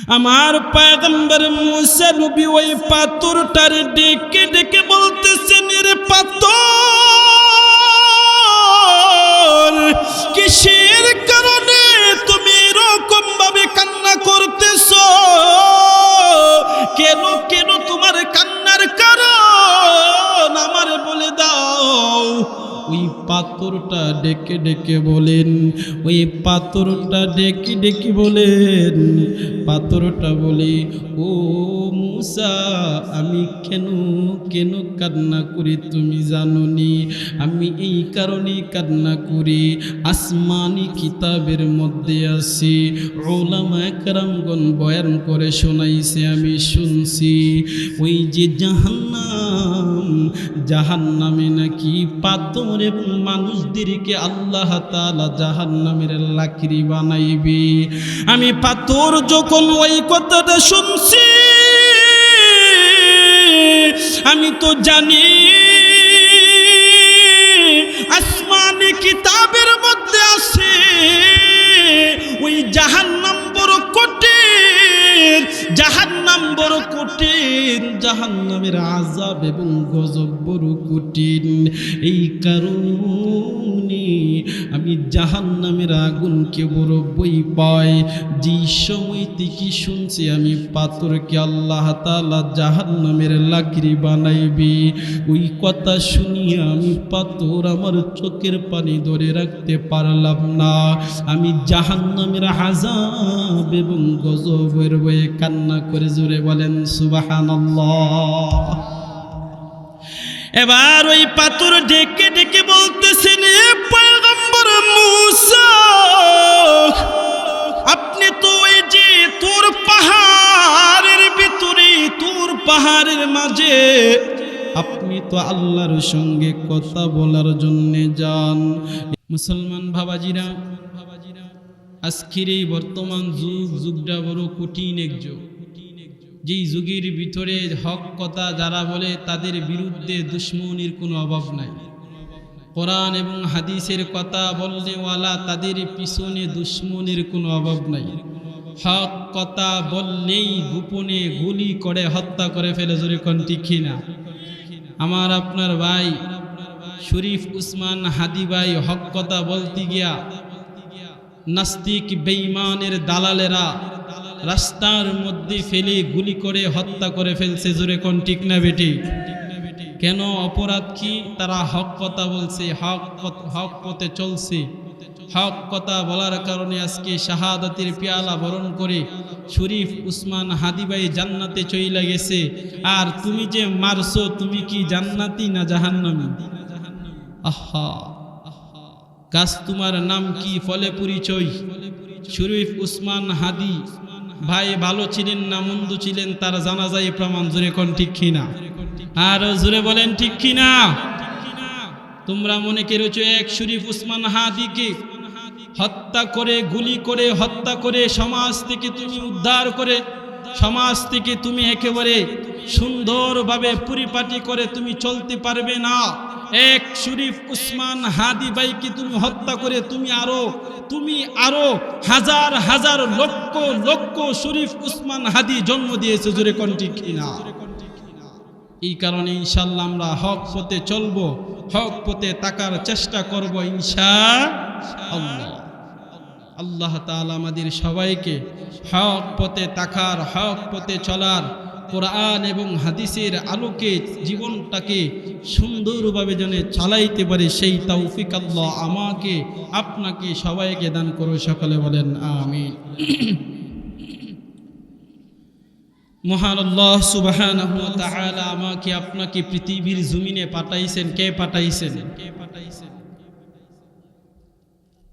আমার পয়গম্বর মুসা নবী ওই পাথরটার ডেকে ডেকে বলতেছেন, রে পাথর, কিসের কারণে তুমি এরকম ভাবে কান্না করতেছো? কেন কেন তোমার কান্নার কারণ আমারে বলে দাও। ওই পাথরটা ডেকে ডেকে বলেন, ওই পাথরটা ডেকে ডেকে বলেন, পাথরটা বলে, ও মুসা, আমি কেন কেন কান্না করি তুমি জানো নি? আমি এই কারণেই কান্না করি, আসমানি কিতাবের মধ্যে আছে, উলামা কেরামগণ বয়ান করে শোনাইছে, আমি শুনছি, ওই যে জাহান্নামে নাকি পাথর এবং মানুষদেরকে আল্লাহ তাআলা জাহান্নামের লাকড়ি বানাইবে। আমি পাথর যখন ওই কথাটা শুনছি, আমি তো জানি আসমানি কিতাবের মধ্যে আছে ওই জাহান্নাম বড় কঠিন, জাহান্নাম বড় কঠিন, জাহান্নামের আযাব এবং গজব বড় কঠিন। এই কারণে আমি জাহান্নামের আগুনকে বড় ভয় পাই। যেই সময় থেকে শুনছি আমি পাথরকে আল্লাহ তাআলা জাহান্নামের লাকড়ি বানাইবে, ওই কথা শুনিয়ে আমি পাথর আমার চোখের পানি ধরে রাখতে পারলাম না। আমি জাহান্নামের আযাব এবং গজবের ভয়ে কান্না করে জোরে বলেন সুবহানাল্লাহ। এবার ওই পাথর ডেকে ডেকে বলতেছেন, এ পয়গম্বর মুসা, আপনি তো ওই যে তোর পাহাড়ের ভিতরে, তোর পাহাড়ের মাঝে আপনি তো আল্লাহর সঙ্গে কথা বলার জন্য যান। মুসলমান বাবাজিরা, আজকের এই বর্তমান যুগটা বড় কঠিন এক যুগ। যেই যুগের ভিতরে হক কথা যারা বলে তাদের বিরুদ্ধে দুশ্মনির কোনো অভাব নাই। কোরআন এবং হাদিসের কথা বললে ওয়ালা তাদের পিছনে দুশ্মনির কোনো অভাব নাই। হক কথা বললেই গোপনে গুলি করে হত্যা করে ফেলে, জোরে কোন ঠিক না? আমার আপনার ভাই শরীফ উসমান হাদি ভাই হক কথা বলতে গিয়া নাস্তিক বেঈমানের দালালেরা রাস্তার মধ্যে ফেলে গুলি করে হত্যা করে ফেলছে, জোরে কোন ঠিক না বেটি? কেন? অপরাধ কি? তারা হক কথা বলছে, হক পথে চলছে। হক কথা বলার কারণে আজকে শাহাদাতের পেয়ালা বরণ করে শরীফ উসমান হাদি ভাই জান্নাতে চইলা গেছে। আর তুমি যে মারছো, তুমি কি জান্নাতি না জাহান্নামী? আহা, গাছ তোমার নাম কি, ফলে পরিচয়? শরীফ উসমান হাদি ভাই ভালো ছিলেন না মন্দ ছিলেন তার জানাজাই প্রমাণ, জোরে কোন ঠিক কিনা? আর জোরে বলেন ঠিক কিনা? তোমরা মনে করেছো এক শরীফ উসমান হাদিকে হত্যা করে, গুলি করে হত্যা করে সমাজ থেকে তুমি উদ্ধার করে, সমাজ থেকে তুমি একেবারে সুন্দরভাবে পরিপাটি করে তুমি চলতে পারবে না। এক শরীফ উসমান হাদি ভাইকে তুমি হত্যা করে তুমি আরো হাজার হাজার লক্ষ লক্ষ শরীফ উসমান হাদি জন্ম দিয়েছে, জোরে কোন ঠিক কিনা? এই কারণে ইনশাআল্লাহ আমরা হক পথে চলবো, হক পথে তাকার চেষ্টা করব ইনশাআল্লাহ। আল্লাহ তাআলা আমাদের সবাইকে হক পথে তাকার, হক পথে চলার, কোরআন এবং হাদিসের আলোকে জীবনটাকে সুন্দরভাবে যেন চালাইতে পারে সেই তৌফিক আল্লাহ আমাকে আপনাকে সবাইকে দান করো, সকলে বলেন আমিন। মহান আল্লাহ সুবহানাহু ওয়া তাআলা আমাকে আপনাকে পৃথিবীর জমিনে পাঠাইছেন। কে পাঠাইছেন?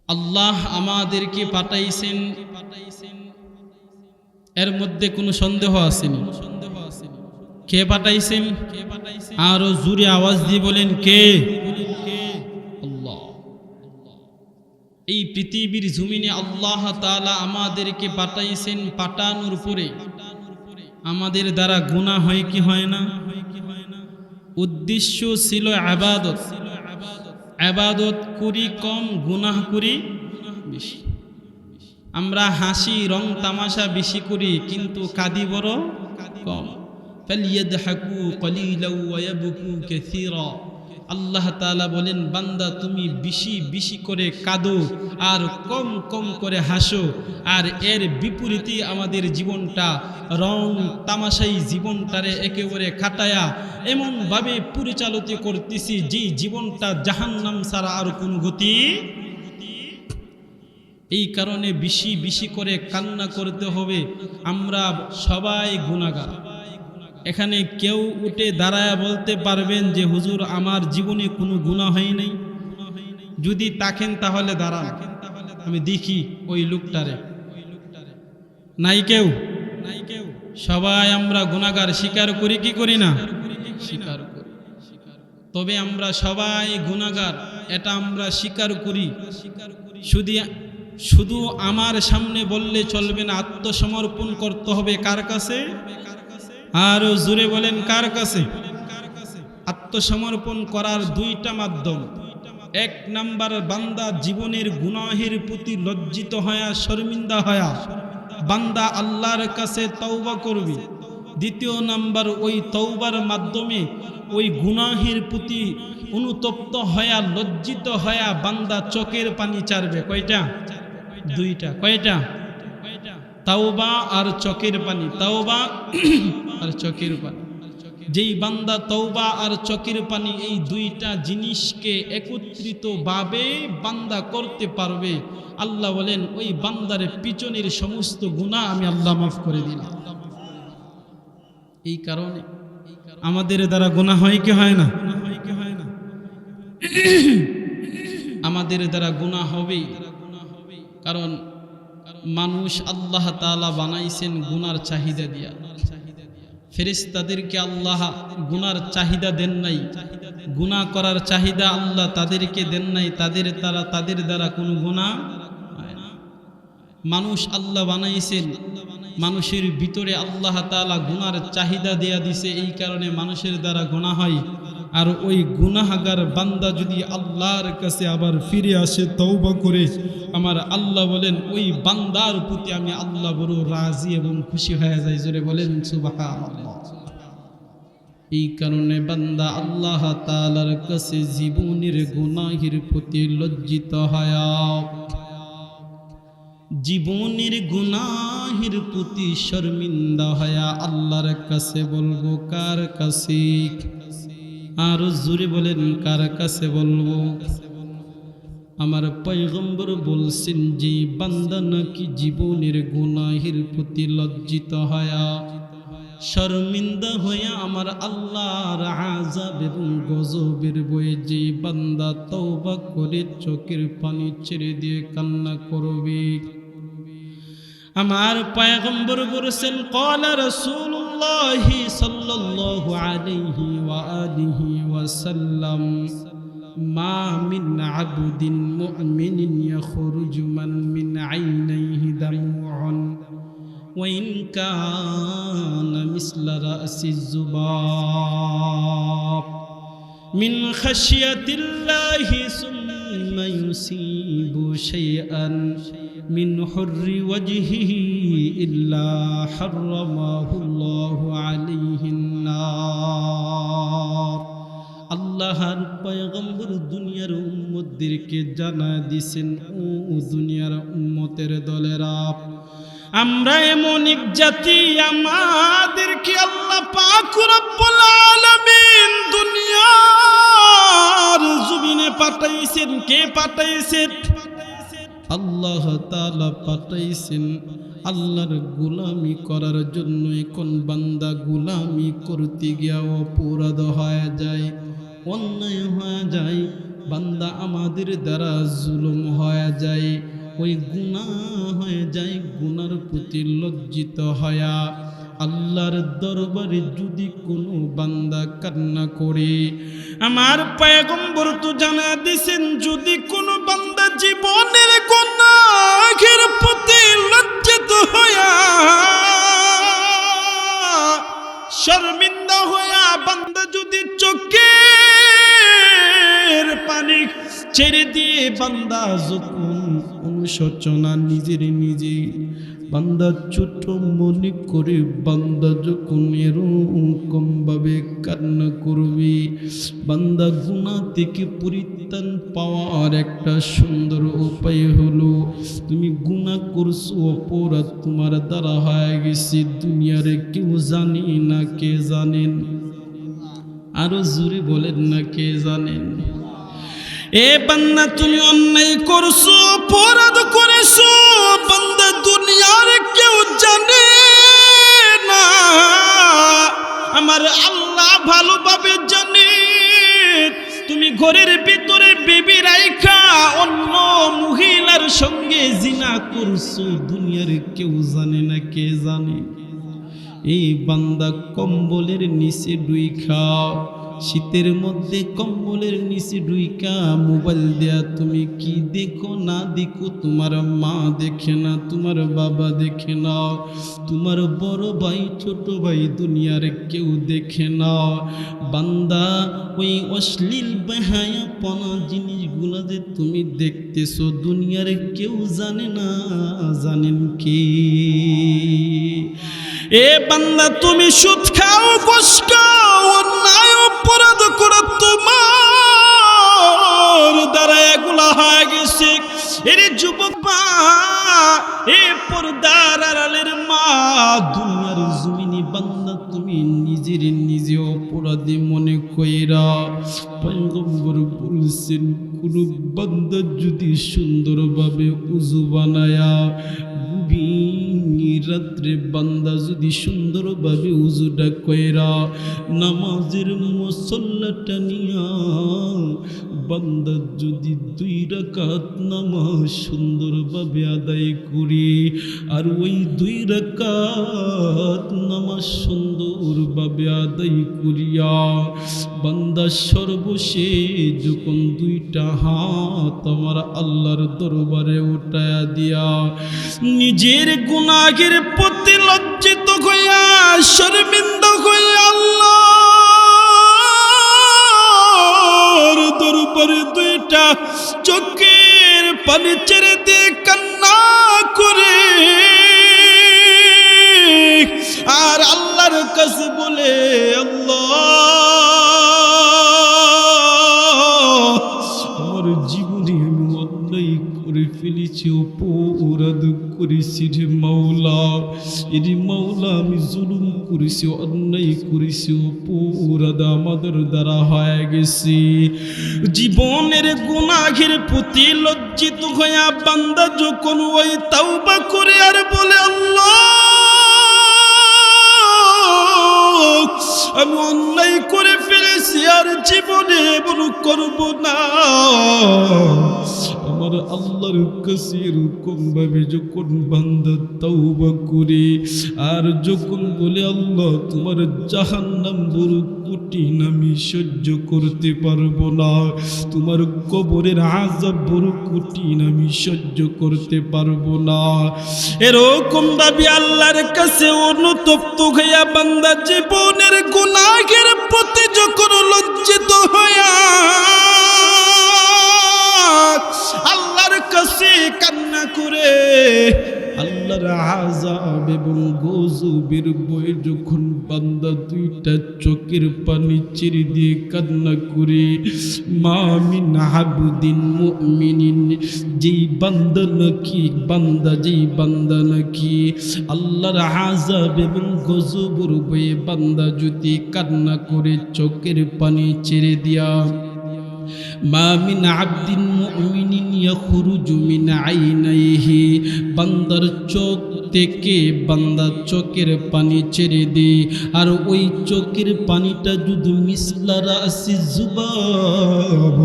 আল্লাহ আমাদেরকে পাঠাইছেন, এর মধ্যে কোনো সন্দেহ আসেনি। কে পাঠাইছেন? আরো জোরে আওয়াজ দিয়ে বলেন কে? আল্লাহ। এই পৃথিবীর জমিনে আল্লাহ তাআলা আমাদেরকে পাঠাইছেন। পাঠানোর পরে আমাদের দ্বারা গুনাহ হয় কি হয় না? উদ্দেশ্য ছিল ইবাদত। ইবাদত করি কম, গুনাহ করি বেশি। আমরা হাসি রং তামাশা বেশি করি কিন্তু কাঁদি বড় কম। ফালিয়াদহাকু কলিলাও ওয়া ইয়াবকু কাসীরা। আল্লাহ তাআলা বলেন, বান্দা তুমি বেশি বেশি করে কাঁদো আর কম কম করে হাসো। আর এর বিপরীতে আমাদের জীবনটা রং তামাশাই জীবনটারে একেবারে কাটায়া এমনভাবে পরিচালিত করতেছি যে জীবনটা জাহান্নাম ছাড়া আর কোনো গতি। এই কারণে বেশি বেশি করে কান্না করতে হবে। আমরা সবাই গুনাহগার। এখানে কেউ উঠে দাঁড়ায় বলতে পারবেন যে হুজুর আমার জীবনে কোনো গুনাহ হয় নাই? যদি থাকেন তাহলে দাঁড়ান, আমি দেখি ওই লোকটারে। নাই কেউ? সবাই আমরা গুনাহগার, স্বীকার করি কি করি না? স্বীকার করি। তবে আমরা সবাই গুনাহগার এটা আমরা স্বীকার করি। শুধু আমার সামনে বললে চলবে না, আত্মসমর্পণ করতে হবে কার কাছে? আরো জোরে বলেন, কার কাছে? আত্মসমর্পণ করার দুইটা মাধ্যম। এক নাম্বার, বান্দা জীবনের গুনাহের প্রতি লজ্জিত হয়া শর্মিন্দা হয়া বান্দা আল্লাহর কাছে তওবা করবে। দ্বিতীয় নাম্বার, ওই তওবার মাধ্যমে ওই গুনাহের প্রতি অনুতপ্ত হয়া লজ্জিত হয়া বান্দা চোখের পানি ছাড়বে। কয়টা? দুইটা। কয়টা? তাওবা আর চোখের পানি। তাওবা আর চোখের পানি। যেই বান্দা তওবা আর চোখের পানি এই দুইটা জিনিসকে একত্রিত ভাবে বান্দা করতে পারবে, আল্লাহ বলেন ওই বান্দার পিছনের সমস্ত গুনাহ আমি আল্লাহ মাফ করে দিলাম। এই কারণে আমাদের দ্বারা গুনাহ হয় কি হয় না? আমাদের দ্বারা গুনাহ হবে, কারণ মানুষ আল্লাহ তাআলা বানাইছেন গুনার চাহিদা দিয়া। ফেরেশতাদেরকে আল্লাহ গুনার চাহিদা দেন নাই, গুনাহ করার চাহিদা আল্লাহ তাদেরকে দেন নাই। তাদের দ্বারা কোনো গুনাহ হয় না। মানুষ আল্লাহ বানাইছেন, মানুষের ভিতরে আল্লাহ তাআলা গুনার চাহিদা দেয়া দিছে, এই কারণে মানুষের দ্বারা গুনাহ হয়। আর ওই গুনাহগার বান্দা যদি আল্লাহর কাছে আবার ফিরে আসে তওবা করে, আমার আল্লাহ বলেন ওই বান্দার প্রতি আমি আল্লাহ বড় রাজি এবং খুশি হয়ে যাই। জোরে বলেন সুবহানাল্লাহ। এই কারণে বান্দা আল্লাহ তাআলার কাছে জীবনের গুনাহের প্রতি লজ্জিত হয়, জীবনের গুনাহের প্রতি শর্মিন্দা হয় আল্লাহর কাছে বলবো। কার কাছে? আর জোরে বলেন, কার কাছে বলবো? আমার পয়গম্বর বলছেন যে বান্দা নাকি জীবনের গুনাহের প্রতি লজ্জিত হয়া শর্মিন্দা হইয়া আমার আল্লাহর আযাব এবং গজবের বয়ে যে বান্দা তওবা করে চোখের পানি ছেড়ে দিয়ে কান্না করবে, আমার পয়গম্বর বলেছেন ক্বালা রাসূলুল্লাহ সাল্লাল্লাহু আলাইহি ওয়া আলিহি ওয়াসাল্লাম মা মিন আবদিন মুমিনিন ইয়াখরুজু মিন আইনাইহি দামউন ওয়া ইন কানা মিসলা রাসিজ যুবাব মিন খাশিয়াতিল্লাহি সুম্মা ইউসিবু শাইআন মিন হুররি ওয়াজহিহি ইল্লা হারামাহুল্লাহু আলাইহিন নার। আল্লাহর পয়গম্বর দুনিয়ার উম্মতদেরকে জানা দিয়েছেন, ও দুনিয়ার উম্মতের দলেরা, আমরা এমন এক জাতি, আমাদেরকে আল্লাহ পাক রব্বুল আলামিন দুনিয়ার জমিনে পাঠাইছেন। কে পাঠাইছেন? আল্লাহ তাআলা পাঠাইছেন আল্লাহর গোলামি করার জন্য। এখন বান্দা গোলামি করতে গিয়ে অপরাধ হয়ে যায়, অন্যায় হয়ে যায়, বান্দা আমাদের দ্বারা জুলুম হয়ে যায়, ওই গুনাহ হয়ে যায়। গুনার প্রতি লজ্জিত হয়া আল্লাহর দরবারে যদি কোনো বান্দা কান্না করে, আমার পয়গম্বর তো জানা দিয়েছেন যদি কোনো বান্দা জীবনের গুনাহের প্রতি লজ্জিত হয়া শর্মিন্দা হয়া বান্দা যদি চোখের পানি ছেড়ে দিয়ে বান্দা যখন অনুশোচনা নিজের নিজে বান্দা ছোট মনে করে বান্দা যখন এরকম ভাবে কান্না করবে, বান্দা গুনাহ থেকে পরিত্রাণ পাওয়ার একটা সুন্দর উপায় হলো, তুমি গুনাহ করছো, অপরাধ তোমার দ্বারা হয়ে গেছে, দুনিয়ার কেউ জানে না, কে জানেন? আরো জোরে বলেন না, কে জানেন? এ বান্দা তুমি অন্যায় করছো, অপরাধ করেছো, বান্দা দুনিয়ার কেউ জানে না, আমার আল্লাহ ভালোভাবে জানে। তুমি ঘরের ভিতরে বেবি রাইখা অন্য মহিলার সঙ্গে জিনা করছো, দুনিয়ার কেউ জানে না, কে জানে? এই বান্দা কম্বলের নিচে ডুইখা, শীতের মধ্যে কম্বলের নিচে ডুইকা মোবাইল দেয়া তুমি কি দেখো না দেখো, তোমার মা দেখে না, তোমার বাবা দেখে না, তোমার বড় ভাই ছোট ভাই দুনিয়ার কেউ দেখে না। বান্দা ওই অশ্লীল বেহায়াপনা জিনিসগুলো যে তুমি দেখতেছো, দুনিয়ার কেউ জানে না, জানেন কি? এ বান্দা তুমি সুদ খাও, ঘুষ খাও, অন্যায় অপরাধ করো, তোমার দ্বারা এগুলা হয়ে গেছে। এর যুবক মা, এ পর্দার আড়ালের মা, দুনিয়ার জমিনে বান্দা তুমি নিজের নিজে অপরাধী মনে কইরা, পয়গম্বর বলছেন কোন বান্দা যদি সুন্দরভাবে উযু বানায়া রাত্রে বান্দা যদি সুন্দরভাবে উযুটা কইরা নামাজের মুসল্লাটা নিয়া বান্দা যদি 2 রাকাত নামাজ সুন্দরভাবে আদায় করি, আর ওই 2 রাকাত নামাজ সুন্দরভাবে আদায় করিয়া বান্দা সর্বশেষ যখন 2টা হাত আমার আল্লাহর দরবারে উঠায়া দিয়া নিজের গুনাহের প্রতি লজ্জিত হইয়া শর্মিন্দা হইয়া আল্লাহর দরবারে 2টা চোখের পানি ছেড়ে দিয়ে কান্না করে আর আল্লাহর কাছে বলে, আল্লাহ আমার জীবনে আমি অন্যায় করে ফেলেছি, অপরাধ করেছি রে মাওলা, এরে মাওলা আমি জুলুম করেছি, অন্যায় করেছি, অপরাধ আমাদের দ্বারা হয়ে গেছে। জীবনের গুনাহের প্রতি লজ্জিত হইয়া বান্দা যখন ওই তাওবা করে আর বলে, আল্লাহ আমি অন্যায় করে ফেলেছি, আর জীবনে এমন করব না, আমার আল্লাহর কাছে এরকম ভাবে যখন বান্দা তাওবা করে আর যখন বলে, আল্লাহ তোমার জাহান্নাম বড় কঠিন, আমি সহ্য করতে পারবো না, তোমার কবরের আযাব বড় কঠিন, আমি সহ্য করতে পারবো না, এরকম ভাবে আল্লাহর কাছে অনুতপ্ত হইয়া বান্দা জীবনের গুনাহের প্রতি যখন লজ্জিত হইয়া আল্লাহর কাছে কান্না করে আল্লাহর আযাব এবং গজবের ভয়ে যখন বান্দা 2টা চোখের পানি ছেড়ে দিয়ে কান্না করে, মা মিন আবদিন মুমিনিন, যেই বান্দা নাকি আল্লাহর আযাব এবং গজবের ভয়ে বান্দা যদি কান্না করে চোখের পানি ছেড়ে দিয়া, মা মিন আবদিন মুমিনিন ইয়াখরুজু মিন আইনাইহি, বান্দার চোখ থেকে বান্দা চোখের পানি ছেড়ে দে, আর ওই চোখের পানিটা যদি মিসলা রাসি যুবাব,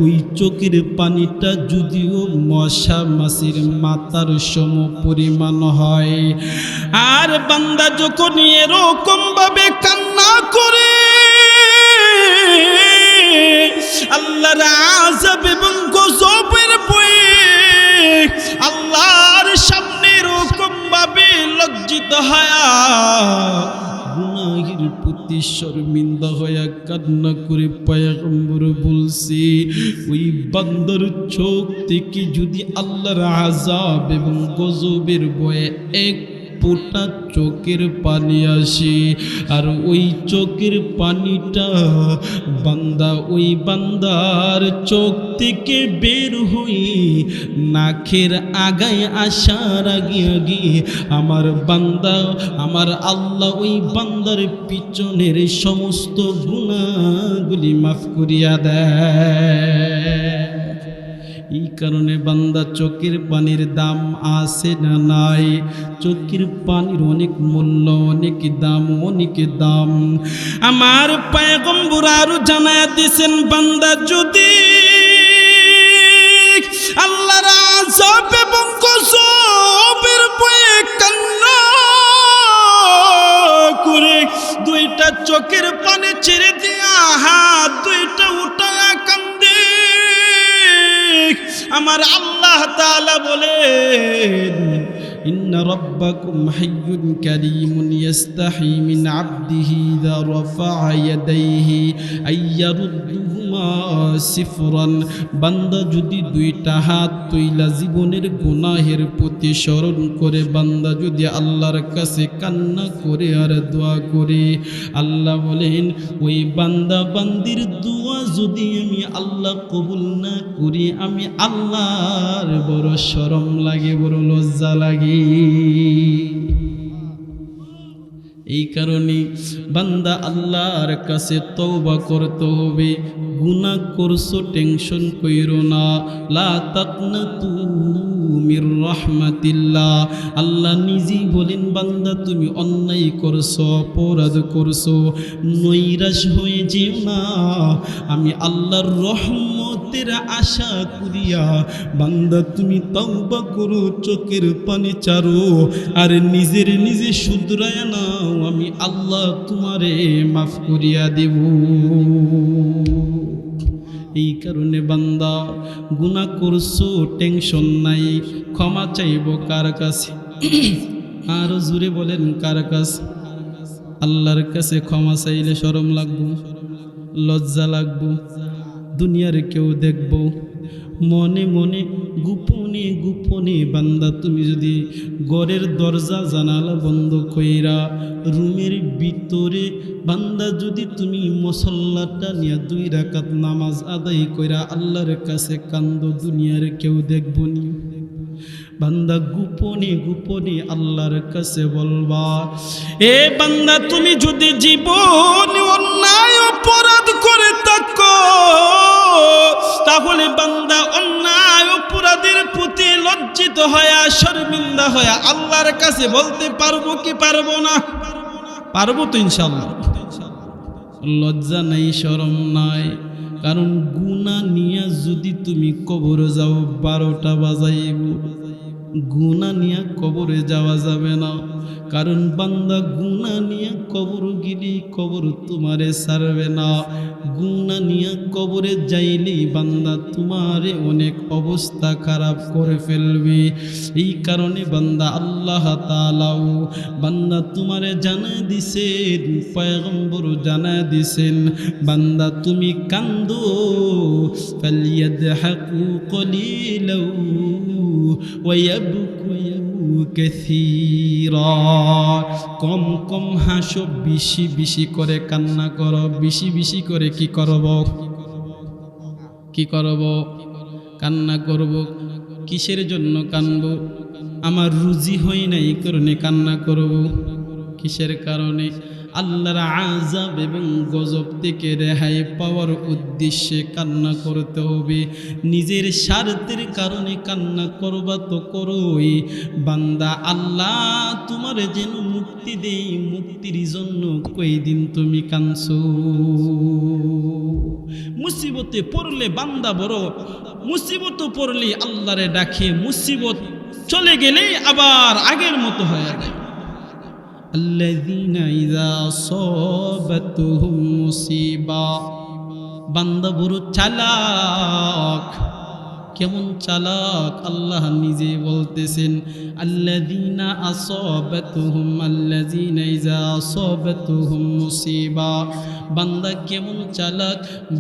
ওই চোখের পানিটা যদিও মশা মাছির মাথার সম পরিমাণ হয়, আর বান্দা যখন এরকম ভাবে কান্না করে আল্লাহর আযাব এবং গজবের ভয়ে আল্লাহর সামনে এরকম ভাবে লজ্জিত হয়া গুনাহের প্রতি শর্মিন্দা হয়ে কান্না করে পয়গম্বর বলছি, ওই বান্দার চোখ থেকে যদি আল্লাহর আযাব এবং গজবের ভয়ে এক ফোঁটা চোখের পানি আসে, আর ওই চোখের পানিটা ওই বান্দার চোখ থেকে বের হয়ে নাকের আগায় আসার আগে আমার বান্দা, আমার আল্লাহ ওই বান্দার পিছনের সমস্ত গুনাহগুলি মাফ করিয়া দেয়। এই কারণে বান্দা চোখের পানির দাম আছে না নাই? চোখের পানির অনেক মূল্য, অনেক দাম, অনেক দাম। আমার পয়গম্বর আরো জানায়া দিয়েছেন, বান্দা যদি আল্লাহর আযাব এবং গজবের ভয়ে কান্না করে দুইটা চোখের পানি ছেড়ে দিয়া হাত দুইটা উঠায়া কান্দে, আমার আল্লাহ তাআলা বলেন, ইন্না রাব্বাকুম হাইয়্যুন কারীমুন ইস্তাহি মিন আবদিহি ইযা রাফা'a ইয়াদাইহি আইয়ারুদ্দুহুমা সিফরান। বান্দা যদি দুইটা হাত তুইলা জীবনের গুনাহের প্রতি স্মরণ করে বান্দা যদি আল্লাহর কাছে কান্না করে আর দোয়া করে, আল্লাহ বলেন ওই বান্দা বান্দির দোয়া যদি আমি আল্লাহ কবুল না করি, আমি আল্লাহর বড় শরম লাগে, বড় লজ্জা লাগে। এই কারণে বান্দা আল্লাহর কাছে তওবা করতে হবে। গুনাহ করছো টেনশন কইরো না, লা তাকনাতু মির রাহমাতিল্লাহ। আল্লাহ নিজেই বলেন, বান্দা তুমি অন্যায় করছো, অপরাধ করছো, নৈরাশ হয়ে যেও না। আমি আল্লাহর রহমতের আশা করিয়া বান্দা তুমি তওবা করো, চোখের পানি চারো, আর নিজে শুধরায় নাও, আমি আল্লাহ তোমারে মাফ করিয়া দেব। এই কারণে বান্দা গুনাহ করছো টেনশন নাই, ক্ষমা চাইব কার কাছে? আর জোরে বলেন কার কাছে? আল্লাহর কাছে ক্ষমা চাইলে শরম লাগবো, লজ্জা লাগবো, দুনিয়ার কেউ দেখবো, মনে মনে গোপনে গোপনে বান্দা তুমি যদি ঘরের দরজা জানালা বন্ধ কইরা রুমের ভিতরে বান্দা যদি তুমি মুসল্লাটা নিয়ে 2 রাকাত নামাজ আদায় কইরা আল্লাহর কাছে কান্দো, দুনিয়ার কেউ দেখবো নি। বান্দা গোপনে গোপনে আল্লাহর কাছে বলবা, এ বান্দা তুমি যদি জীবনে অন্যায় অপরাধ করে থাকো, তাহলে বান্দা অন্যায় অপরাধের প্রতি লজ্জিত হয়া শর্মিন্দা হয়া আল্লাহর কাছে বলতে পারবো কি পারবো না? পারবো তো ইনশাআল্লাহ। লজ্জা নাই, শরম নাই, কারণ গুনাহ নিয়ে যদি তুমি কবরে যাও 12টা বাজাইব, গুনাহ নিয়ে কবরে যাওয়া যাবে না। কারণ বান্দা গুনাহ নিয়ে কবর গেলে কবর তোমারে ছাড়বে না। গুনাহ নিয়ে কবরে যাইলেই বান্দা তোমারে অনেক অবস্থা খারাপ করে ফেলবে। এই কারণে বান্দা আল্লাহ তাআলাও বান্দা তোমারে জানায় দিছেন, পয়গম্বর জানায় দিছেন, বান্দা তুমি কান্দো, ফালিয়াদহাকু কলিলাও ওয়ায়াবকু কাসীরা। কম কম হাসো, বেশি বেশি করে কান্না করো, বেশি বেশি করে কি করব? কান্না করব। কিসের জন্য কানব? আমার রুজি হয় না এই কারণে কান্না করব। কিসের কারণে? আল্লাহর আযাব এবং গজব থেকে রেহাই পাওয়ার উদ্দেশ্যে কান্না করতে হবে। নিজের স্বার্থের কারণে কান্না করবা তো করোই। বান্দা আল্লাহ তোমার যেন মুক্তি দেই, মুক্তির জন্য কয়দিন তুমি কাঁদছো। মুসিবতে পড়লে বান্দা বড়, মুসিবত পড়লে আল্লাহরে ডাকে, মুসিবত চলে গেলে আবার আগের মতো হয়ে যায়। আল্লাযীনা ইযা আসাবাতুহুম মুসিবা, বান্দা বড় চালাক। কেমন চালাক? আল্লাহ নিজে বলতেছেন, আল্লাযীনা আসাবাতুহুম ইযা আসাবাতুহুম মুসিবা, বান্দা কেমন চালাক,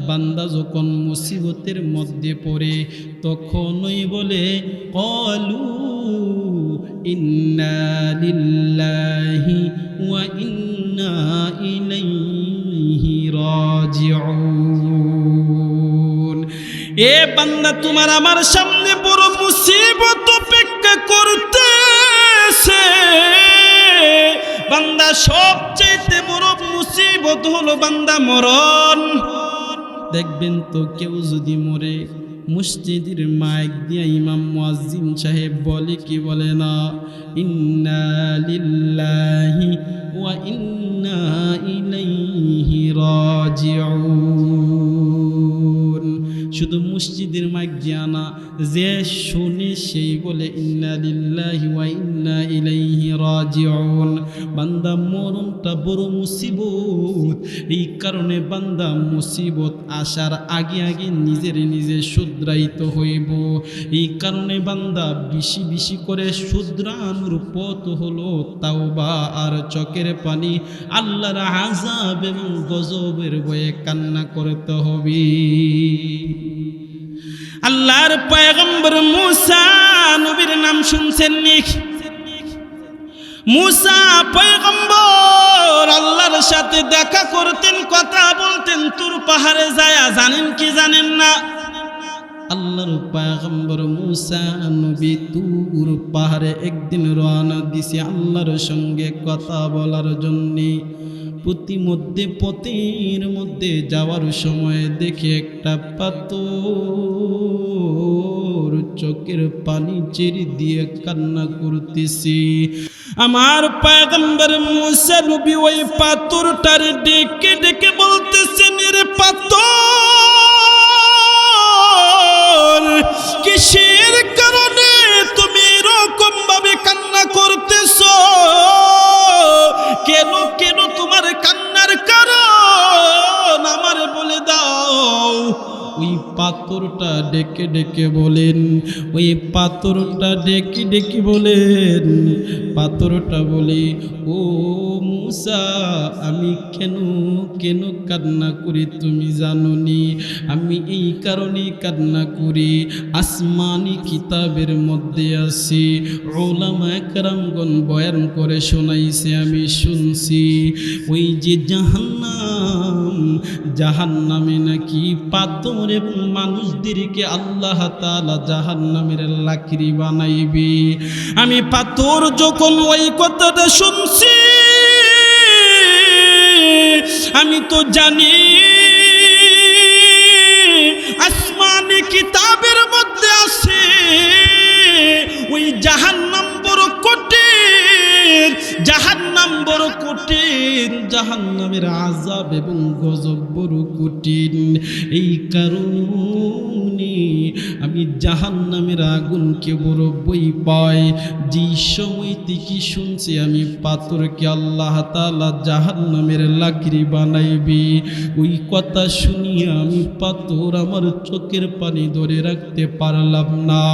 বান্দা যখন মুসিবতের মধ্যে পড়ে তখনই বলে ক্বালু ইন্না লিল্লাহি ওয়া ইন্না ইলাইহি রাজিউন। এ বান্দা, তোমার আমার সামনে বড় মুসিবত অপেক্ষা করতেছে। বান্দা, সবচেয়ে বড় মুসিবত হলো বান্দা মরণ। দেখবেন তো কেউ যদি মরে, মসজিদের মাইক দিয়া ইমাম মুয়াজ্জিন সাহেব বলে কি বলে না, ইন্না লিল্লাহি ওয়া ইন্না ইলাইহি রাজিউন। শুধু মসজিদের মাইক দিয়া না, যে শুনে সেই বলে ইন্না লিল্লাহি ওয়া ইন্না ইলাইহি রাজিউন। বান্দা, মরণটা বড় মুসিবত। এই কারণে বান্দা মুসিবত আসার আগে আগে নিজে শুধরাইতে হইব। এই কারণে বান্দা বেশি বেশি করে শুধরানোর পথ হলো তাওবা আর চোখের পানি। আল্লাহর আযাব এবং গজবের ভয়ে কান্না করতে হবে। আল্লাহর পয়গম্বর মুসা নবীর নাম শুনছেন নি? মুসা পয়গম্বর আল্লাহর সাথে দেখা করতেন, কথা বলতেন তুর পাহাড়ে যায়। জানেন কি জানেন না? আল্লাহর পয়গম্বর মুসা নবী তুর পাহাড়ে একদিন রওনা দিছে আল্লাহর সঙ্গে কথা বলার জন্যে। প্রতিমধ্যে পথের মধ্যে যাওয়ার সময় দেখে একটা পাথর, চোখের পানি চেরি দিয়ে কান্না করতেছি। আমার পয়গম্বর মুসা নবী ওই পাথরটার ডেকে ডেকে বলতেছেন, রে পাথর, কিসের কারণে তুমি এরকম ভাবে কান্না করতেছো? কেন কেন তোমার কান্নার কারণ আমার বলে দাও। ওই পাথরটা ডেকে ডেকে বলেন, ওই পাথরটা ডেকে ডেকে বলেন, পাথরটা বলে, ও মুসা, আমি কেন কেন কান্না করি তুমি জানো নি? আমি এই কারণে কান্না করি, আসমানি কিতাবের মধ্যে আছে, উলামা কেরামগণ বয়ান করে শোনাইছে, আমি শুনছি। ওই যে জাহান্নামে নাকি পাথর এবং মানুষদেরকে আল্লাহ তাআলা জাহান্নামের লাকড়ি বানাইবে। আমি পাথর যখন ওই কথাটা শুনছি, আমি তো জানি আসমানি কিতাবের মধ্যে আছে ওই জাহান্নাম বড় কঠিন, জাহান্নাম বড় কঠিন, জাহান্নামের আযাব এবং গজব বড় কঠিন। এই কারণে আমি জাহান্নামের আগুনকে বড় ভয় পাই। যে সময় থেকে শুনছি আমি পাথরকে আল্লাহ তাআলা জাহান্নামের লাকড়ি বানাইবে, ওই কথা শুনিয়ে আমি পাথর আমার চোখের পানি ধরে রাখতে পারলাম না।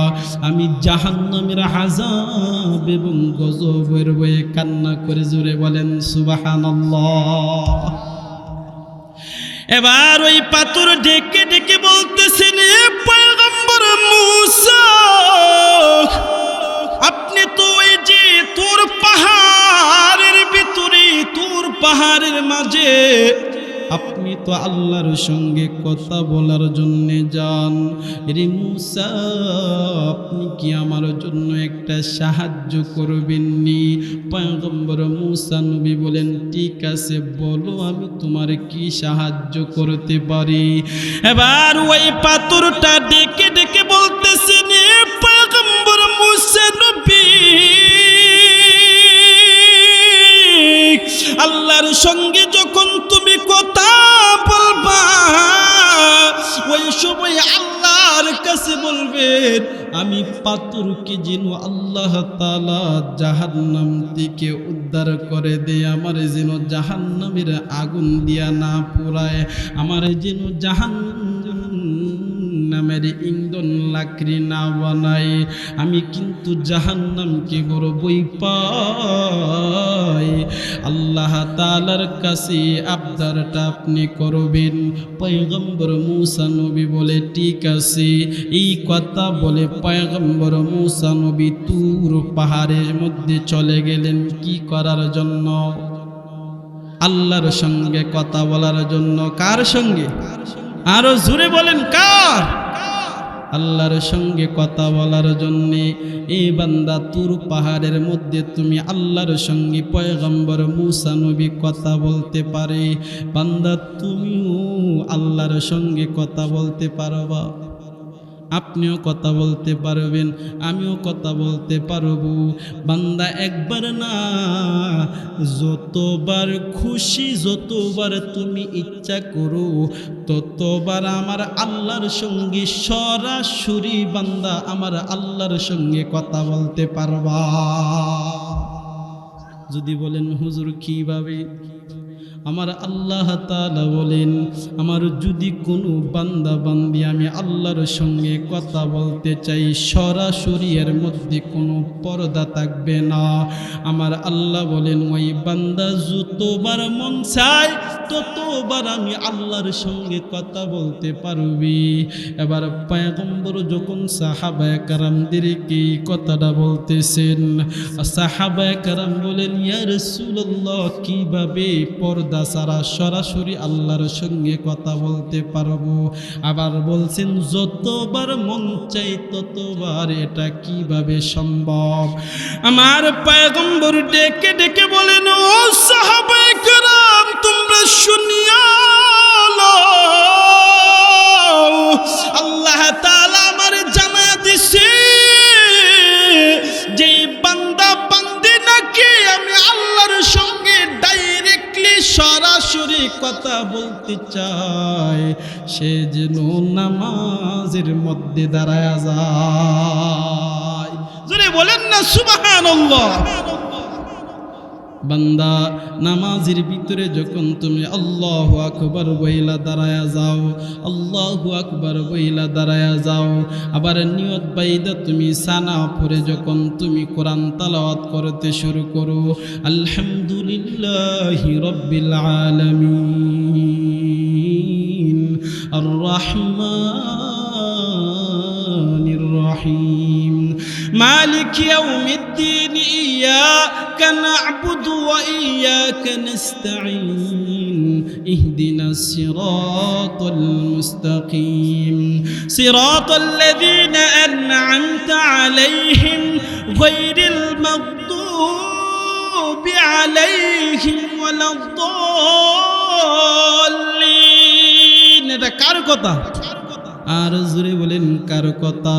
আমি জাহান্নামের আযাব এবং গজবের ভয়ে কান্না করে জোরে বলেন সুবহানাল্লাহ। এবার ওই পাথর ডেকে ডেকে বলতেছেন, এ পয়গম্বর মুসা, আপনি তো ওই যে তুর পাহাড়ের ভিতরে, তুর পাহাড়ের মাঝে আপনি তো আল্লাহর সঙ্গে কথা বলার জন্য যান। রে মুসা, আপনি কি আমার জন্য একটা সাহায্য করবেন নি? পয়গম্বর মুসা নবী বলেন, ঠিক আছে, বলো আমি তোমার কি সাহায্য করতে পারি। এবার ওই পাথরটা ডেকে ডেকে বলতেছেন, এ পয়গম্বর মুসা নবী, আল্লাহর সঙ্গে যখন তুমি কথা বলবা, ওই সময় আল্লাহর কাছে বলবেন, আমি পাথরকে যেন আল্লাহ তাআলা জাহান্নাম থেকে উদ্ধার করে দেয়, আমার যেন জাহান্নামের আগুন দিয়া না পোড়ায়, আমার যেন জাহান্নামের মেরে ইন্ধন লাকড়ি না বানাই, আমি কিন্তু জাহান্নামকে বড়ই পাই। আল্লাহ তাআলার কাছে আবদারটা আপনি করবেন। পয়গম্বর মূসা নবী বলে ঠিক আছে। এই কথা বলে পয়গম্বর মূসা নবী তুর পাহাড়ের মধ্যে চলে গেলেন। কি করার জন্য? আল্লাহর সঙ্গে কথা বলার জন্য। কার সঙ্গে? আরো জোরে বলেন, কার? আল্লাহর সঙ্গে কথা বলার জন্যে। এই বান্দা, তুর পাহাড়ের মধ্যে তুমি আল্লাহর সঙ্গে পয়গম্বর মূসা নবী কথা বলতে পারে। বান্দা, তুমিও আল্লাহর সঙ্গে কথা বলতে পারবা। আপনিও কথা বলতে পারবেন, আমিও কথা বলতে পারবো। বান্দা একবার না, যতবার খুশি, যতবার তুমি ইচ্ছা করো, ততবার আমার আল্লাহর সঙ্গে সরাসরি বান্দা আমার আল্লাহর সঙ্গে কথা বলতে পারবা। যদি বলেন হুজুর কিভাবে? আমার আল্লাহ তাআলা বলেন, আমার যদি কোনো বান্দা বান্দি আমি আল্লাহর সঙ্গে কথা বলতে চাই, সরাসরি এর মধ্যে কোনো পর্দা থাকবে না। আমার আল্লাহ বলেন, ওই বান্দা যতবার মন চায় ততবার আমি আল্লাহর সঙ্গে কথা বলতে পারবি। এবার পয়গম্বর যখন সাহাবায়ে কেরামদেরকে কথাটা বলতেছেন, সাহাবায়ে কেরাম বলেন, ইয়া রাসূলুল্লাহ, কিভাবে পর্দা ছাড়া সরাসরি আল্লাহর সঙ্গে কথা বলতে পারবো? আবার বলছেন, যতবার মন চাই ততবার। এটা কিভাবে সম্ভব? আমার পয়গম্বর ডেকে ডেকে বলেন, ও সাহাবায়ে কেরাম, তোমরা শুনিয়া লও, আল্লাহ তাআলা আমার জানা দিছে যে বান্দা বান্দি নাকি আমি আল্লাহর সঙ্গে ডাইরেক্টলি সরাসরি কথা বলতে চাই, সে যেন নামাজের মধ্যে দাঁড়ায়া যায়। জোরে বলেন না সুবহানাল্লাহ। বান্দা, নামাজের ভিতরে যখন তুমি আল্লাহু আকবার বইলা দাঁড়ায়া যাও, আল্লাহু আকবার বইলা দাঁড়ায়া যাও, আবার নিয়ত বাইদা তুমি সানা পড়ে যখন তুমি কোরআন তেলাওয়াত করতে শুরু করো, আলহামদুলিল্লাহি রাব্বিল আলামিন আর রহমানির রহিম মালিক ইয়াউমিদ্দিন ইয়্যাকা না'বুদু ওয়া ইয়্যাকা নাস্তাঈন ইহদিনাস সিরাতাল মুস্তাকিম সিরাতাল লাযীনা আন'আমতা আলাইহিম গায়রিল মাগদুবি আলাইহিম ওয়ালাদ-দাল্লিন। এটা কার কথা? আর জোরে বলেন, কার কথা?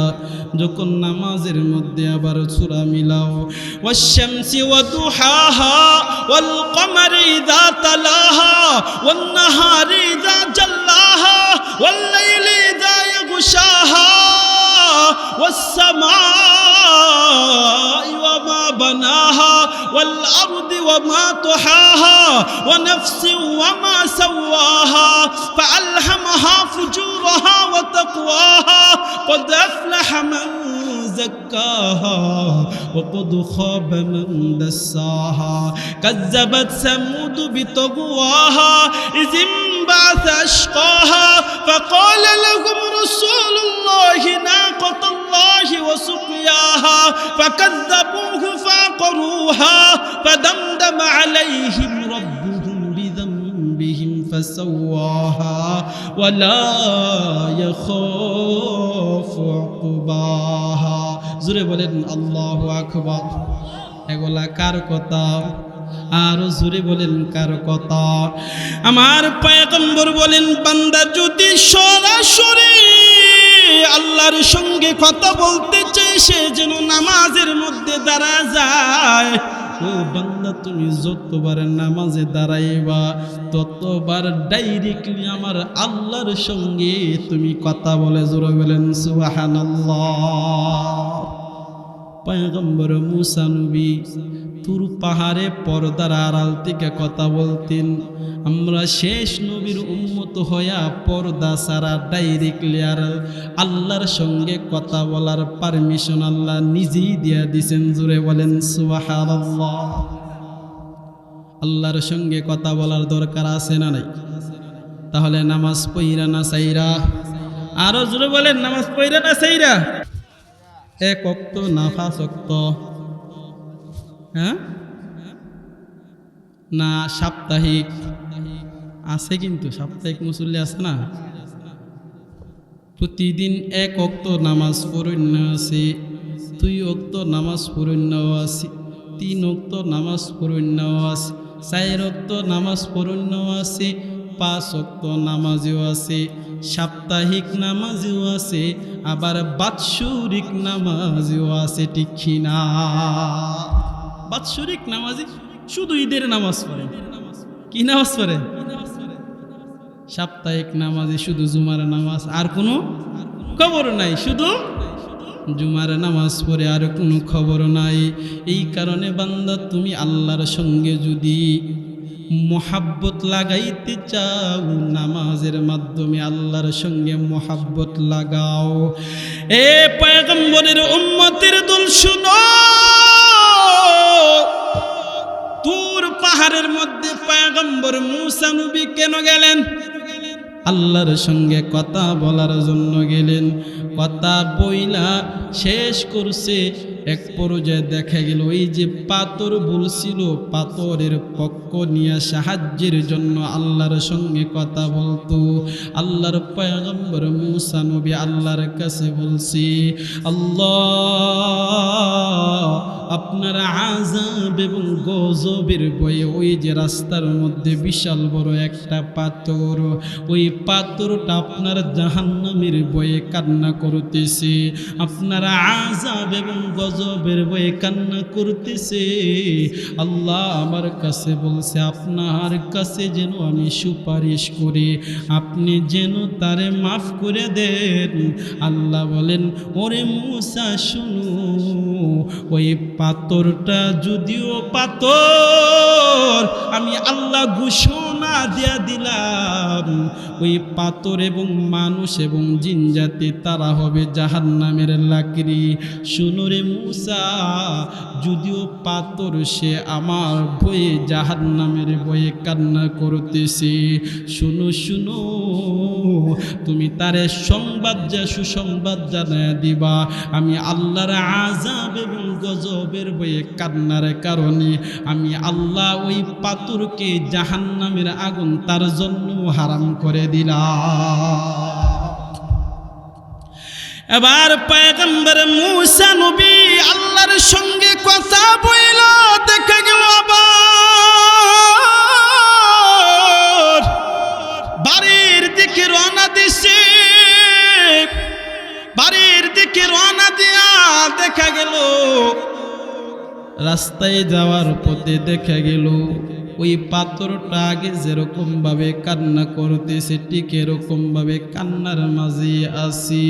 যখন নামাজের মধ্যে আবার সূরা মিলাও, ওয়াশ-শামসি ওয়া দুহাহা ওয়াল কমারি ইযা তালাহা ওয়ান নাহারি ইযা জাল্লাহা ওয়াল লাইলি ইযা ইয়াগশাহা ওয়াস সামাই ওয়া মা বানাহা ওয়াল আরদি ওয়া মা তুহাহা ওয়া নাফসি ওয়া মা সাওয়াহা ফাআলহামাহা ফুজুরাহা ওয়া তাকওয়াহা قد أفلح من زكاها وقد خاب من دساها كذبت ثمود بطغواها إذ انبعث أشقاها فقال لهم رسول الله ناقة الله وسقياها فكذبوه فعقروها فدمدم عليهم ربهم بذنبهم فسواها ولا يخاف عقباها। জোরে বলেন আল্লাহু আকবার। এগুলা কার কথা? আর জোরে বলেন, কার কথা? আমার পয়গম্বর বলেন, বান্দা যদি সরাসরি আল্লাহর সঙ্গে কথা বলতে চায়, সে যেন নামাজের মধ্যে দাঁড়া যায়। ও বান্দা, তুমি যতবার নামাজে দাঁড়াইবা ততবার ডাইরেক্টলি আমার আল্লাহর সঙ্গে তুমি কথা বলে। জোরে বলেন সুবহানাল্লাহ। পয়গম্বর মূসা নবী তুর পাহাড়ে পর্দার আড়াল থেকে কথা বলতেন। আমরা শেষ নবীর উম্মত হইয়া পর্দা ছাড়া ডাইরেক্টলি আর আল্লাহর সঙ্গে কথা বলার পারমিশন আল্লাহ নিজেই দিয়া দিছেন। জোরে বলেন সুবহানাল্লাহ। আল্লাহর সঙ্গে কথা বলার দরকার আছে না নাই? তাহলে নামাজ পইরা না চাইরা? আরো জোরে বলেন, নামাজ পইরা না চাইরা? এক ওয়াক্ত না পাঁচ ওয়াক্ত? হ্যাঁ না সাপ্তাহিক আছে? কিন্তু সাপ্তাহিক মুসল্লি আছে না? প্রতিদিন এক ওয়াক্ত নামাজ পড়ন্য আছে, 2 ওয়াক্ত নামাজ পড়ন্য আছে, 3 ওয়াক্ত নামাজ পড়ন্য আছে, 4 ওয়াক্ত নামাজ পড়ন্য আছে, 5 ওয়াক্ত নামাজও আছে, সাপ্তাহিক নামাজও আছে, আবার বাৎসরিক নামাজও আছে। ঠিক কিনা? বাৎসরিক নামাজে শুধু ঈদের নামাজ পড়ে। কি নামাজ পড়ে? সাপ্তাহিক নামাজে শুধু জুমার নামাজ, আর কোনো খবর নাই, শুধু জুমার নামাজ পড়ে, আর কোনো খবর নাই। এই কারণে বান্দা, তুমি আল্লাহর সঙ্গে যদি মোহাব্বত লাগাইতে চাও, নামাজের মাধ্যমে আল্লাহর সঙ্গে মোহাব্বত লাগাও। এ পয়গম্বরের উম্মতের দল, শুনো, তুর পাহাড়ের মধ্যে পয়গম্বর মুসা নবী কেন গেলেন? আল্লাহর সঙ্গে কথা বলার জন্য গেলেন। কথা বইলা শেষ করছে, এক পর্যায়ে দেখা গেল ওই যে পাথর বলছিল, পাথরের পক্ষ নিয়ে সাহায্যের জন্য আল্লাহর সঙ্গে কথা বলতো। আল্লাহর পয়গম্বর মুসা নবী আল্লাহর কাছে বলছি, আল্লাহ, আপনার আযাব এবং গজবের ভয়ে ওই যে রাস্তার মধ্যে বিশাল বড় একটা পাথর, ওই পাথরটা আপনার জাহান্নামের ভয়ে কান্না করতেছে, আপনার আযাব এবং গজবের ভয়ে কান্না করতেছে। আল্লাহ আমার কাছে বলছে, আপনার কাছে যেন আমি সুপারিশ করি, আপনি যেন তারে মাফ করে দেন। আল্লাহ বলেন, ওরে মুসা শুনো, ওই পাথরটা যদিও পাথর, আমি আল্লাহ ঘোষণা দিয়া দিলাম, ওই পাথর এবং মানুষ এবং জিন জাতি তারা হবে জাহান্নামের লাকড়ি। শুনো রে মুসা, যদিও পাথর, সে আমার ভয়ে জাহান্নামের ভয়ে কান্না করতেছে। শুনো শুনো, তুমি তারে সুসংবাদ জানায় দিবা, আমি আল্লাহর আযাব এবং গজবের ভয়ে কান্নার কারণে আমি আল্লাহ ওই পাথরকে জাহান্নামের আগুন তার জন্য হারাম করে দিলাম। এবার পয়গম্বর মুসা নবী আল্লাহর সঙ্গে কথা বইল, দেখা গেল আবার বাড়ির দিকে রওনা দিছে। বাড়ির দিকে রওনা দিয়া দেখা গেল রাস্তায় যাওয়ার পথে দেখা গেল ওই পাথরটা আগে যেরকম ভাবে কান্না করতেছে, ঠিক এরকম ভাবে কান্নার মাঝে আসি।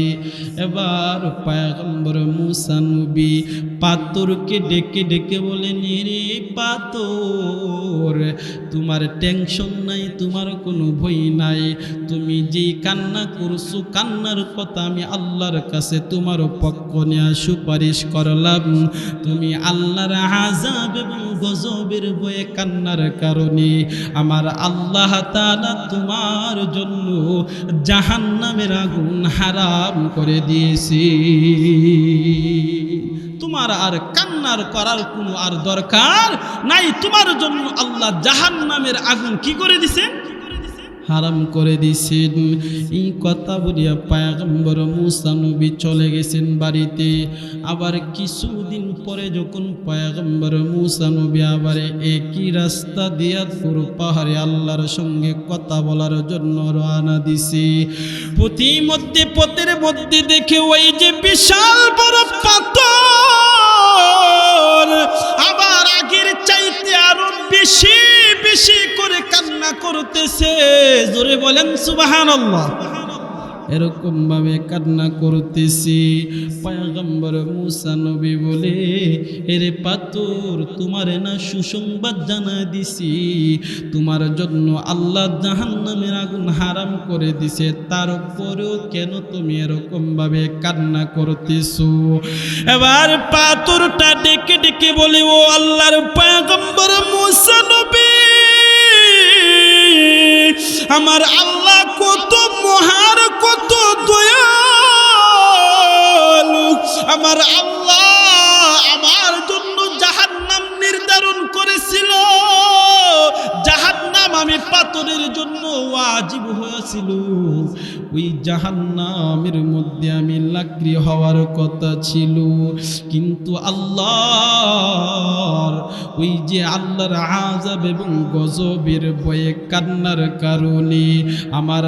এবার পয়গম্বর মুসা নবী পাথরকে ডেকে ডেকে বলেন, রে পাথর, তোমার টেনশন নাই, তোমার কোনো ভয় নাই, তুমি যেই কান্না করছো, কান্নার কথা আমি আল্লাহর কাছে তোমার পক্ষ নিয়ে সুপারিশ করলাম। তুমি আল্লাহর আযাব এবং গজবের ভয়ে কান্নার কারণে আমার আল্লাহ তাআলা তোমার জন্য জাহান্নামের আগুন হারাম করে দিয়েছে। তোমার আর কান্নার করার কোনো আর দরকার নাই, তোমার জন্য আল্লাহ জাহান্নামের আগুন কি করে দিয়েছেন? হারাম করে দিয়েছেন। এই কথা বলিয়া পয়গম্বর মুসা নবী চলে গেছেন বাড়িতে। আবার কিছুদিন পরে যখন পয়গম্বর মুসা নবী আবার একই রাস্তা দিয়া তুর পাহাড়ে আল্লাহর সঙ্গে কথা বলার জন্য রওনা দিছে, পথের মধ্যে দেখে ওই যে বিশাল বড় পাথর আবার আগের চাইতে আরো বেশি বেশি করে কান্না করতেছে। জোরে বলেন সুবহানাল্লাহ। এরকম ভাবে কান্না করতেছি। পয়গম্বর মুসা নবী বলে, এরে পাথর, তোমারে না সুসংবাদ জানা দিছি, তোমার জন্য আল্লাহ জাহান্নামের আগুন হারাম করে দিছে, তারপরেও কেন তুমি এরকম ভাবে কান্না করতেছো? এবার পাথরটা ডেকে ডেকে বলে, ও আল্লাহর পয়গম্বর মুসা নবী, আমার আল্লাহ কত মহান, কত দয়ালু। আমার আল্লাহ আমার জন্য জাহান্নাম নির্ধারণ করেছিল, জাহান্নাম আমি পাথরের জন্য ওয়াজিব হয়েছিল। ওই জাহান্নামের মধ্যে আমি লাকড়ি হওয়ার কথা ছিল, কিন্তু আল্লাহর ওই যে আল্লাহর আযাব এবং গজবের ভয়ে কান্নার কারণে, আমার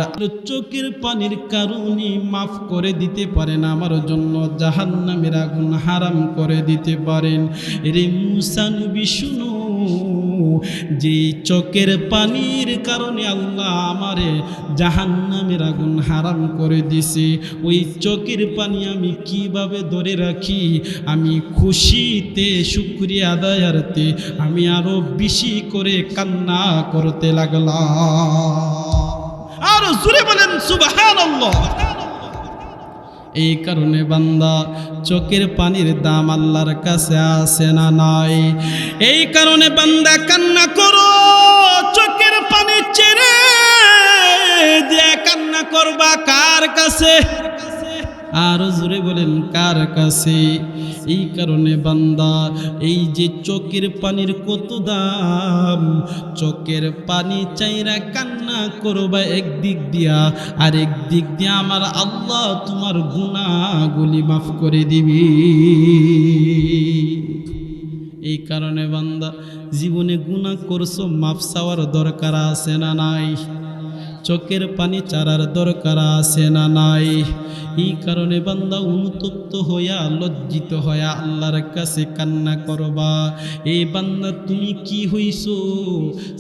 চোখের পানির কারণে মাফ করে দিতে পারেন, আমার জন্য জাহান্নামের আগুন হারাম করে দিতে পারেন। রে মুসা নবী শুনো, যে চোখের পানির কারণে আল্লাহ আমারে জাহান্নামের আগুন হারাম করে দিছে, ওই চোখের পানি আমি কিভাবে ধরে রাখি? আমি খুশিতে শুকরিয়া আদায়ার্থে আমি আরো বেশি করে কান্না করতে লাগলাম। আর জোরে বলেন সুবহানাল্লাহ। এই কারণে বান্দা, চোখের পানির দাম আল্লাহর কাছে আছে না নাই? এই কারণে বান্দা কান্না করো, চোখের পানি ছেড়ে দিয়ে কান্না করবা কার কাছে? আর জোরে বলেন কার কাছে? এই কারণে বান্দা, এই যে চোখের পানির কত দাম, চোখের পানি চাইরা কান্না করবা একদিক দিয়া, আর একদিক দিয়া আমার আল্লাহ তোমার গুনাহগুলি মাফ করে দিবি। এই কারণে বান্দা, জীবনে গুনাহ করছো, মাফ চাওয়ার দরকার আছে না নাই? চোখের পানি চারার দরকার আছে না নাই? এই কারণে বান্দা অনুতপ্ত হইয়া, লজ্জিত হইয়া আল্লাহর কাছে কান্না করবা। এই বান্দা, তুমি কি হইছো?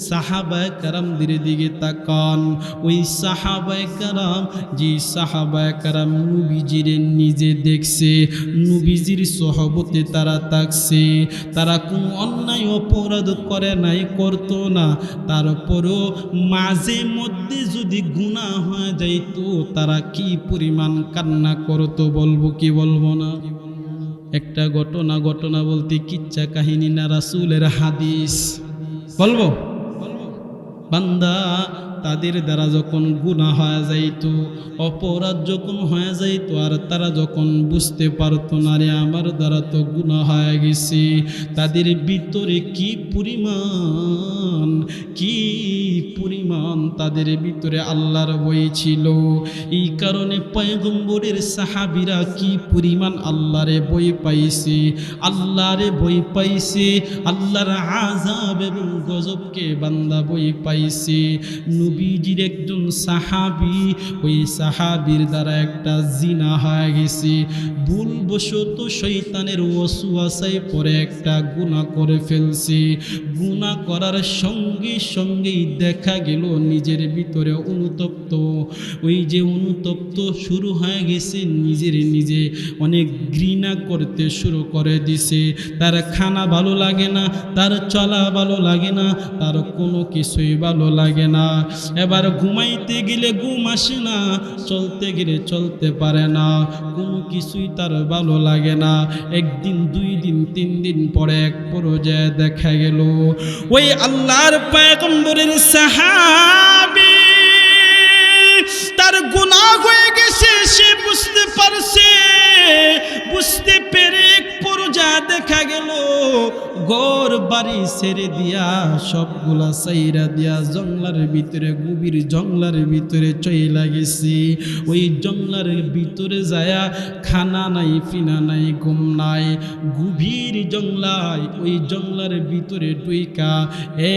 সাহাবায়ে কেরামদের দিকে তাকান। ওই সাহাবায়ে কেরাম, যে সাহাবায়ে কেরাম নবীজির নিজে দেখছে, নবীজির সহবতে তারা থাকছে, তারা কোনো অন্যায় অপরাধ করে নাই, করতো না, তারপরেও মাঝে মধ্যে যদি গুনাহ হয়ে যাইতো, তারা কি পরিমাণ কান্না করতো বলবো কি বলবো না? একটা ঘটনা বলতে কিচ্ছা কাহিনী না, রাসূলের হাদিস বলবো। বান্দা, তাদের দ্বারা যখন গুনাহ হয়ে যাইতো, অপরাধ যখন হয়ে যাইতো, আর তারা যখন বুঝতে পারতো না রে আমার দ্বারা তো গুনাহ হয়ে গেছে, তাদের ভিতরে কি পরিমাণ তাদের ভিতরে আল্লাহর ভয় ছিল। এই কারণে পয়গম্বরের সাহাবীরা কি পরিমাণ আল্লাহরে ভয় পাইছে, আল্লাহর আযাব এবং গজবকে বান্দা ভয় পাইছে। নবীজির একজন সাহাবী, ওই সাহাবীর দ্বারা একটা জিনা হয়ে গেছে, ভুলবশত শয়তানের ওয়াসওয়াসায় পড়ে একটা গুনাহ করে ফেলছে। গুনাহ করার সঙ্গে সঙ্গেই দেখা গেল নিজের ভিতরে অনুতপ্ত, ওই যে অনুতপ্ত শুরু হয়ে গেছে, নিজে অনেক ঘৃণা করতে শুরু করে দিছে। তার খানা ভালো লাগে না, তার চলা ভালো লাগে না, তার কোনো কিছুই ভালো লাগে না। এবার ঘুমাইতে গেলে ঘুম আসে না, চলতে গেলে চলতে পারে না, কোনো কিছুই তার ভালো লাগে না। একদিন, 2 দিন, 3 দিন পরে এক পর্যায়ে দেখা গেল ওই আল্লাহর পয়গম্বরের সাহাবী, তার গুনাহ হয়ে গেছে, সে বুঝতে পারছে। বুঝতে পেরে এক পর্যায়ে দেখা গেল ঘর বাড়ি ছেড়ে দিয়া, সবগুলা সাইরা দিয়া জঙ্গলার ভিতরে, গভীর জঙ্গলার ভিতরে চইলা গেছি। ওই জঙ্গলার ভিতরে যায়া খানা নাই, পিনা নাই, ঘুম নাই, গভীর জঙ্গলায়, ওই জঙ্গলার ভিতরে ঢুইকা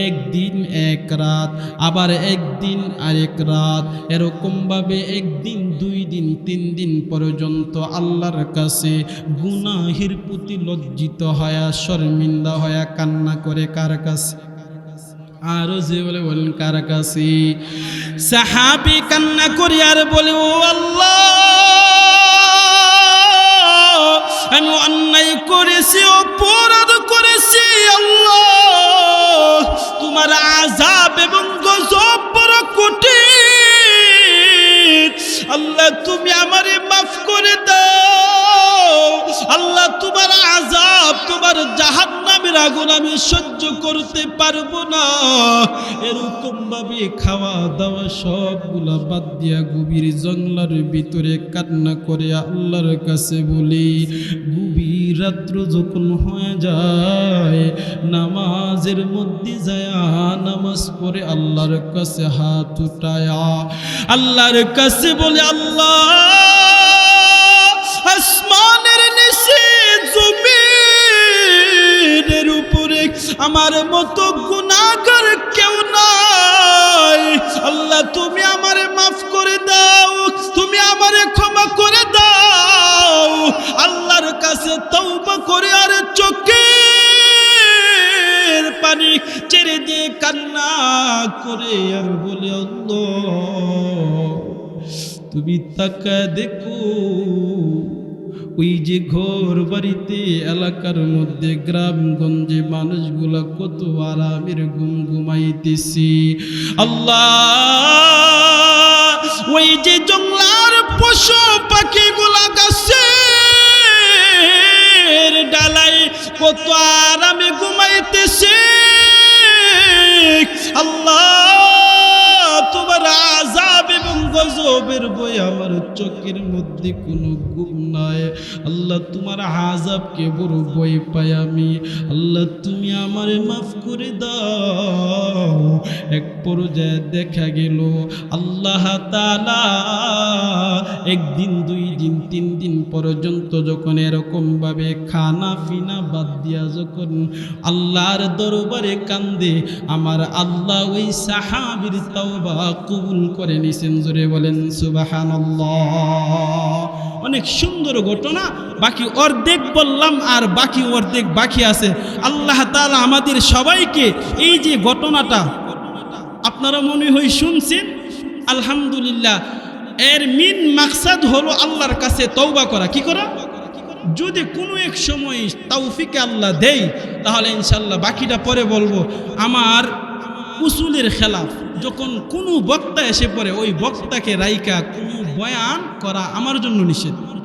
একদিন এক রাত, আবার একদিন আরেক রাত, এরকমভাবে একদিন, 2 দিন, 3 দিন পর্যন্ত আল্লাহর কাছে গুনাহের প্রতি লজ্জিত হয়া, শর্মিন্দা হয়া কান্না করে। কার কাছে? আর যে বলেন কার কাছে? সাহাবী কান্না করে আর বলে, ও আল্লাহ, আমি অন্যায় করেছি, অপরাধ করেছি আল্লাহ, তোমার আযাব এবং গজব বড় কঠিন, আল্লাহ তুমি আমারে মাফ করে দাও, আল্লাহ তোমার আযাব, তোমার জাহান্নামের আগুন আমি সহ্য করতে পারবো না। এরকম ভাবে খাওয়া দাওয়া সবগুলা বাদ দিয়া গভীর জঙ্গলের ভিতরে কান্না করে আল্লাহর কাছে বলি, গভীর রাত্র যখন হয়ে যায়, নামাজের মধ্যে যায় নামাজ পড়ে আল্লাহর কাছে হাত উঠায়া আল্লাহর কাছে বলে, আল্লাহ আসমানের নিচে জমিনের উপরে আমার মতো গুনাহগার কেউ নাই, আল্লাহ তুমি আমারে মাফ করে দাও, তুমি আমারে ক্ষমা করে দাও। আল্লাহর কাছে তওবা করে আর চোখের পানি ছেড়ে দিয়ে কান্না করে আর বলে, আল্লাহ তুমি তাকা দেখো, ওই যে ঘর বাড়িতে এলাকার মধ্যে গ্রামগঞ্জে মানুষগুলা কত আরামের ঘুম ঘুমাইতেছি, আল্লাহ ওই যে জঙ্গলার পশু পাখিগুলা গাছের ডালায় কত আরামে ঘুমাইতেছে, আল্লাহ তোমার আযাব এবং গজবের বই আমার চোখের মধ্যে কোনো ঘুম নাই, আল্লাহ তোমার আযাবকে বড় ভয় পাই আমি, আল্লাহ তুমি আমারে মাফ করে দাও। এক পর্যায়ে দেখা গেল আল্লাহ তাআলা একদিন, দুই দিন, তিন দিন পর্যন্ত যখন এরকম ভাবে খানা পিনা বাদ দিয়া যখন আল্লাহর দরবারে কান্দে, আমার আল্লাহ ওই সাহাবীর তওবা কবুল করে নিছেন। জোরে বলেন সুবহানাল্লাহ। অনেক সুন্দর ঘটনা, বাকি অর্ধেক বললাম আর বাকি অর্ধেক বাকি আছে। আল্লাহ তাআলা আমাদের সবাইকে এই যে ঘটনাটা আপনারা মনে হয় শুনছেন, আলহামদুলিল্লাহ, এর মেইন মাকসাদ হলো আল্লাহর কাছে তওবা করা। কি করা? যদি কোনো এক সময় তৌফিকে আল্লাহ দেয় তাহলে ইনশাল্লাহ বাকিটা পরে বলবো। আমার উসুলের খেলাফ যখন কোনো বক্তা এসে পড়ে, ওই বক্তাকে রাইকা কোনো বয়ান করা আমার জন্য নিষেধ।